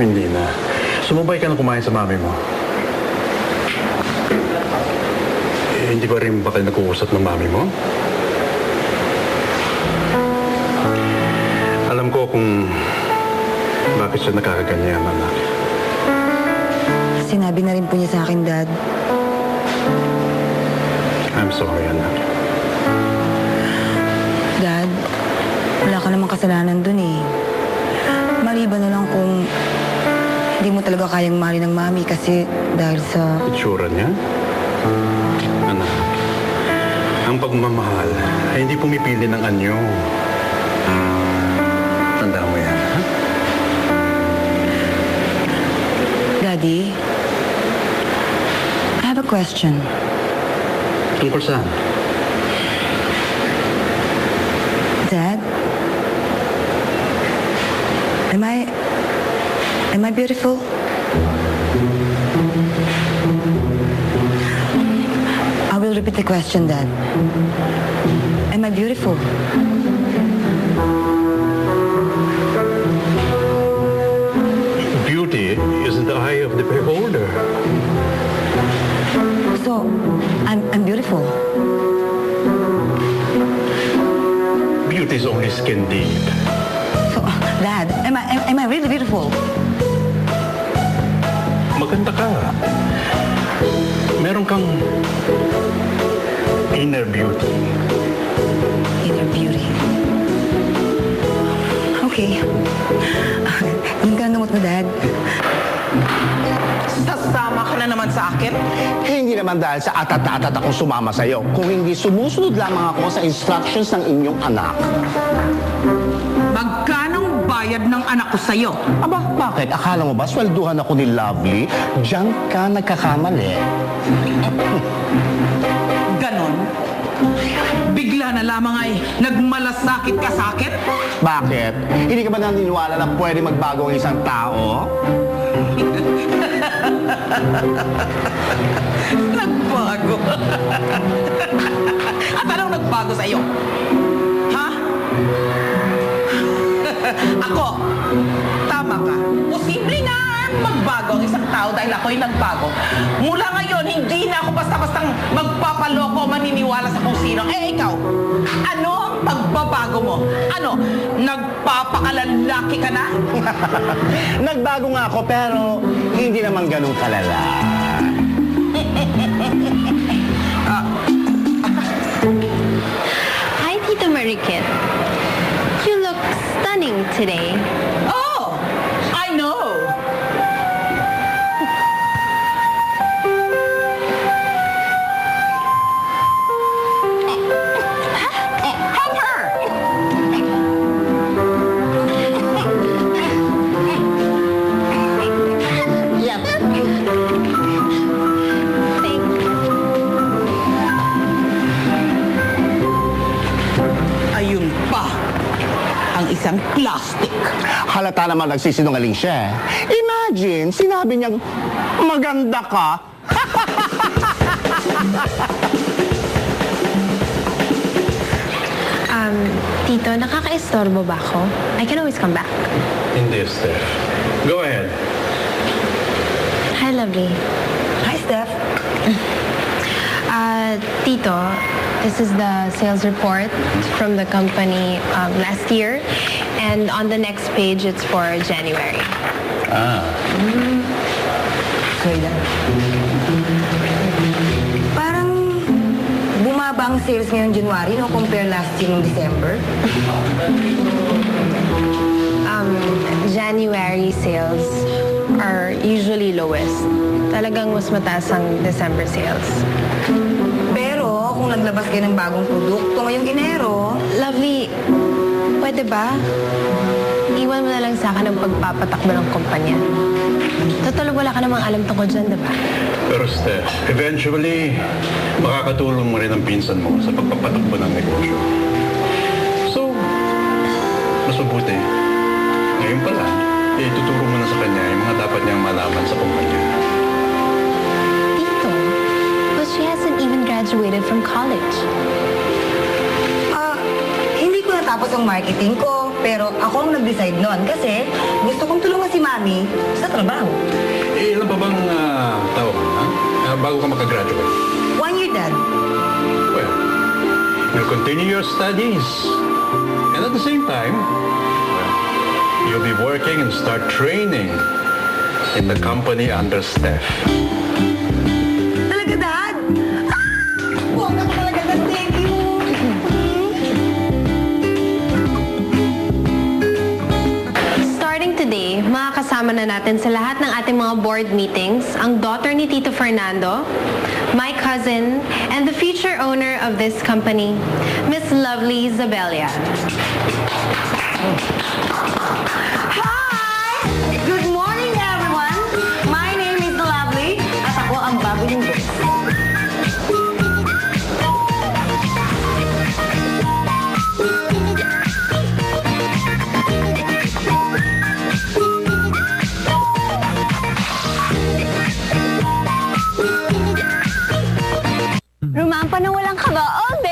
Hindi na. Sumubay ka na kumain sa mami mo. Hindi ba rin ba kayo nag-uusap ng mami mo? Alam ko kung bakit siya nakakaganyan, anak. Sinabi na rin po niya sa akin, Dad. I'm sorry, anak. Dad, wala ka namang kasalanan dun eh. Maliban na lang kung hindi mo talaga kayang mahalin ng mami kasi dahil sa... Itsura niya? Anak, ang pagmamahal ay hindi pumipili ng anyo. Tanda mo yan, ha? Daddy, I have a question. Tungkol saan? Dad, am I beautiful? I will repeat the question, Dad. Am I beautiful? Beauty is in the eye of the beholder. So, I'm beautiful. Beauty is only skin deep. So, Dad, am I really beautiful? Maganda ka. Meron kang inner beauty. Inner beauty. Okay. Yung ganamot mo, Dad. Sasama ka na naman sa akin? Hindi naman dahil sa atat na atat akong sumama sa'yo. Kung hindi sumusunod lamang ako sa instructions ng inyong anak. Magkanong bayad ng anak ko sa'yo? Aba, bakit? Akala mo ba swelduhan ako ni Lovely? Diyan ka nagkakamali. Ganon? Bigla na lamang ay nagmalasakit ka sa akin? Bakit? Hindi ka ba naniniwala na pwede magbago ang isang tao? Nagbago. At anong nagbago sa'yo? Ha? Ako, tama ka. Posible nga magbago ang isang tao dahil ako'y nagbago. Mula ngayon, hindi na ako basta-bastang magpapaloko o maniniwala sa kung sino. Eh, ikaw, ano ang pagbabago mo? Ano, nagpapakalalaki ka na? Nagbago nga ako pero hindi naman ganun kalala. Hi, Tita Marikit. You look stunning today. Oh, I know. Help her. Yep. Thank Ayun pa, ang isang plastic. Halata naman nagsisinungaling siya. Imagine, sinabi niyang maganda ka. Tito, nakaka-estorbo ba ako? I can always come back. Hindi, Steph. Go ahead. Hi, lovely. Hi, Steph. Tito, this is the sales report from the company last year. And on the next page, it's for January. Sorry, Dad. Parang bumaba ang sales ngayong January, no? Compare last year ng December. January sales are usually lowest. Talagang mas mataas ang December sales. Pero kung naglabas kayo ng bagong produkto ngayong Enero, Lovely, pwede ba? Iwan mo na lang sa akin ang pagpapatakbo ng kumpanya. Total, wala ka namang alam tungkol dyan, diba? Pero Steph, eventually, makakatulong mo rin ang pinsan mo sa pagpapatakbo ng negosyo. So, mas mabuti. Ngayon pa lang, ituturo mo na sa kanya yung mga dapat niyang malaman sa kumpanya. Tito, but she hasn't even graduated from college. hindi ko natapos ang marketing ko. Pero ako ang nag-decide noon kasi gusto kong tulungan si Mami sa trabaho. Eh, ilan pa bang taon, ha? Bago ka makagraduate? 1 year, Dad. Well, you'll continue your studies. And at the same time, well, you'll be working and start training in the company under Steph. Talaga, Dad? Huwag ka talaga, Dad. Thank you. Starting today, makakasama na natin sa lahat ng ating mga board meetings ang daughter ni Tito Fernando, my cousin, and the future owner of this company, Miss Lovely Zabelia. Hi! Good morning, everyone. My name is Lovely at ako ang bago niyong boss. Rumampa na walang kaba all day.